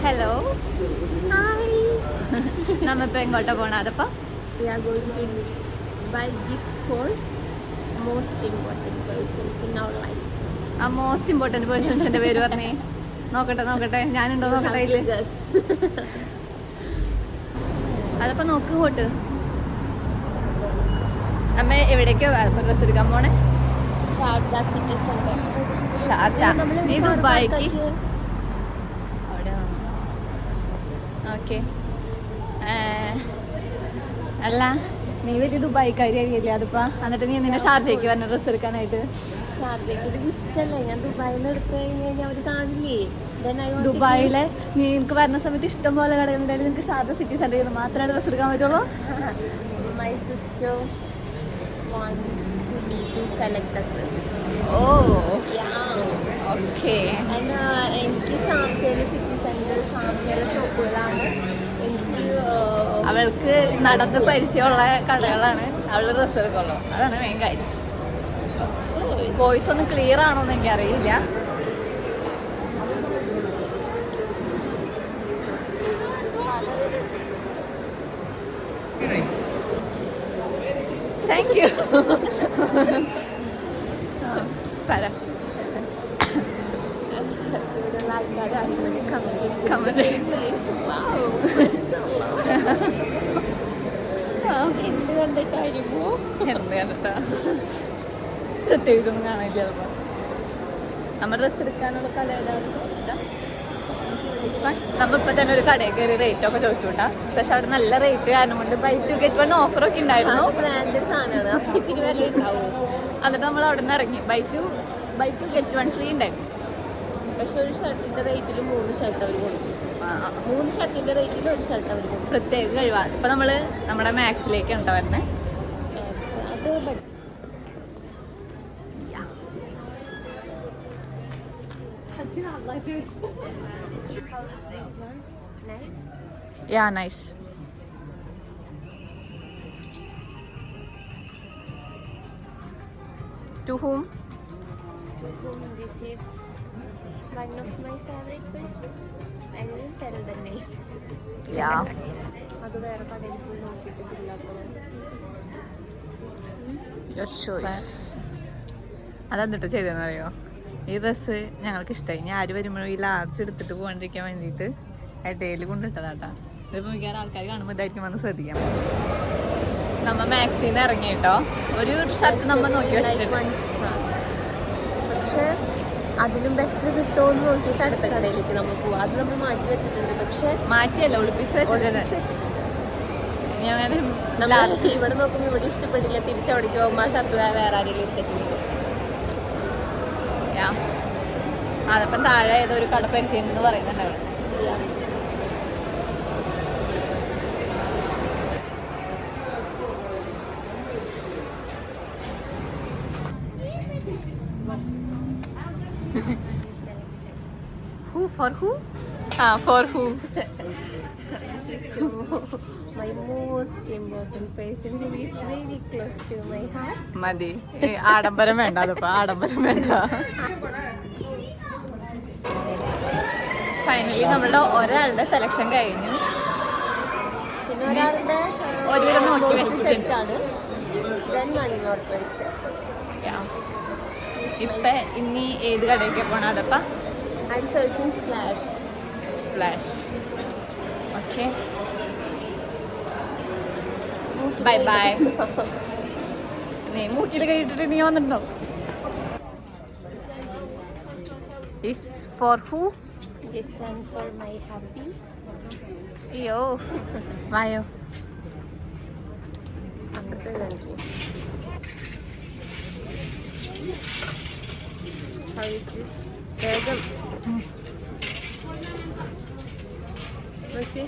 Hello hi. നമ്മളിപ്പോൾ എങ്ങോട്ടാ പോണത്? അതപ്പോൾ we are going to buy gift for most important persons in our life. ആ മോസ്റ്റ് ഇമ്പോർട്ടൻറ്റ് പേഴ്സൺസിൻ്റെ പേര് പറഞ്ഞേ. നോക്കട്ടെ ഞാനുണ്ടോ നോക്കട്ടെ ഇതിൽ. അതപ്പോൾ നോക്ക് ഇങ്ങോട്ട്. നമ്മ എവിടേക്കോ ഡ്രസ്സ് എടുക്കാൻ പോണേ? Sharjah city centre. ഷാർജ. നീ ദുബായിക്ക് അവിടെ. ഓക്കെ. അല്ല നീ വലിയ ദുബായിക്കാരി ആയില്ലേ? അതിപ്പോ എന്നിട്ട് നീ നിന്നെ ഷാർജയ്ക്ക് വരണ ഡ്രസ്സ് എടുക്കാനായിട്ട്? ഷാർജയ്ക്ക് ഇത് ഗിഫ്റ്റ് അല്ലേ, ഞാൻ ദുബായിൽ നിന്ന് എടുത്തു കഴിഞ്ഞാൽ അവർ കാണില്ലേ. ദുബായിലെ നീ എനിക്ക് വരുന്ന സമയത്ത് ഇഷ്ടം പോലെ കടകളുണ്ടായിരുന്നു. നിനക്ക് ഷാർജ സിറ്റി സെന്ററിൽ മാത്രമേ ഡ്രസ്സ് എടുക്കാൻ പറ്റുള്ളൂ? My sister wants me to select the dress. Okay. എനിക്ക് ഷാർജയിലെ സിറ്റി സെന്റർ, ഷാർജയിലെ ഷോപ്പുകളാണ് എനിക്ക്. അവൾക്ക് നടന്ന് പരിചയമുള്ള കടകളാണ് അവൾ ഡ്രസ്സ് എടുക്കുള്ളൂ. അതാണ് മെയിൻ കാര്യം. വോയിസ് ഒന്ന് ക്ലിയർ ആണോ എന്ന് എനിക്കറിയില്ല. Thank you. പറ. ഇവിടെയുള്ള ആൾക്കാർ അടിപൊളി കമന്റ് എന്ത് കണ്ടിട്ടായിരിക്കുമോ? എന്ത് കണ്ടിട്ടാ? പ്രത്യേകിച്ചൊന്നും കാണില്ല. അതിപ്പോൾ നമ്മൾ ഡ്രസ്സ് എടുക്കാനുള്ള കട നമ്മളിപ്പോൾ തന്നെ ഒരു കടയിൽ കയറി റേറ്റ് ഒക്കെ ചോദിച്ചു വിട്ടാ. പക്ഷെ അവിടെ നല്ല റേറ്റ് കാരണം കൊണ്ട് ബൈ ടു ഗെറ്റ് വൺ ഓഫറൊക്കെ ഉണ്ടായിരുന്നു. ബ്രാൻഡഡ് സാധനമാണ്, അപ്പോൾ ഇച്ചിരി വില ഉണ്ടാവും. എന്നിട്ട് നമ്മൾ അവിടെ നിന്ന് ഇറങ്ങി. Buy two get one free ഉണ്ടായിരുന്നു. പക്ഷെ ഒരു ഷർട്ടിൻ്റെ റേറ്റിൽ 3 ഷർട്ട് അവർ കൊടുക്കും. 3 ഷർട്ടിൻ്റെ റേറ്റിൽ ഒരു ഷർട്ട് അവർ കൊടുക്കും. പ്രത്യേക കഴിവാണ്. ഇപ്പം നമ്മൾ നമ്മുടെ മാക്സിലേക്ക് ഉണ്ടോ വരുന്നത്? അത് Yeah, nice. To whom? This is one of my favorite person. I will tell the name. Yeah. അത് വേറെ കടയിൽ പോയി നോക്കിയിട്ട് ബില്ലാക്കണം. Your choice. അതെന്നിട്ട് ചെയ്തെന്നറിയോ? ഈ ഡ്രസ്സ് ഞങ്ങൾക്ക് ഇഷ്ടമായി. ഞാൻ ആര് വരുമ്പോഴും ഈ ലാർജ് എടുത്തിട്ട് പോകാണ്ടിരിക്കാൻ വേണ്ടിയിട്ട് ഇടയിൽ കൊണ്ടിട്ടതാട്ടാ. ഇതിപ്പോൾ മിക്കവാറും ആൾക്കാർ കാണുമ്പോൾ ഇതായിരിക്കും വന്ന് ശ്രദ്ധിക്കാം. നമ്മൾ മാക്സിൽ നിന്ന് ഇറങ്ങി കേട്ടോ. ഒരു ഷർട്ട് നമ്മൾ നോക്കി വെച്ചിട്ടുണ്ട്. പക്ഷെ അതിലും ബെറ്റർ കിട്ടുമോ എന്ന് നോക്കിയിട്ട് അടുത്ത കടയിലേക്ക് നമ്മൾ പോവാം. അത് നമ്മൾ മാറ്റി വെച്ചിട്ടുണ്ട്. പക്ഷെ മാറ്റിയല്ല, ഒളിപ്പിച്ച് വെച്ചിട്ടുണ്ട്. ഇനി അങ്ങനെ ഇവിടെ നോക്കുമ്പോൾ ഇവിടെ ഇഷ്ടപ്പെട്ടില്ല, തിരിച്ചവിടേക്ക് പോകുമ്പോൾ ആ ഷർട്ട് വേറെ ആരെങ്കിലും എടുത്തിട്ടുണ്ട്. അതപ്പം താഴെ ഏതൊരു കട പരിചയം പറയുന്നുണ്ട് അവൾ. Who for who? For who? My most important person who is very close to my heart. മതി, ആഡംബരം വേണ്ട. അതിപ്പോ ആഡംബരം വേണ്ട. ഫൈനലി നമ്മളുടെ ഒരാളുടെ സെലക്ഷൻ കഴിഞ്ഞു. പിന്നെ ഒരാളുടെ ഒരുവിധം നോക്കി വെച്ചിട്ടുണ്ട്. ഇപ്പൊ ഇനി ഏത് കടയിലേക്ക് പോണം? അതപ്പ I'm searching Splash. Okay. Bye. നീ മൂക്കിൽ കൈയിട്ടിട്ട് നീ വന്നിട്ടുണ്ടോ? Is for who? This one for my hubby. അയ്യോ വായോ. How is this? Okay.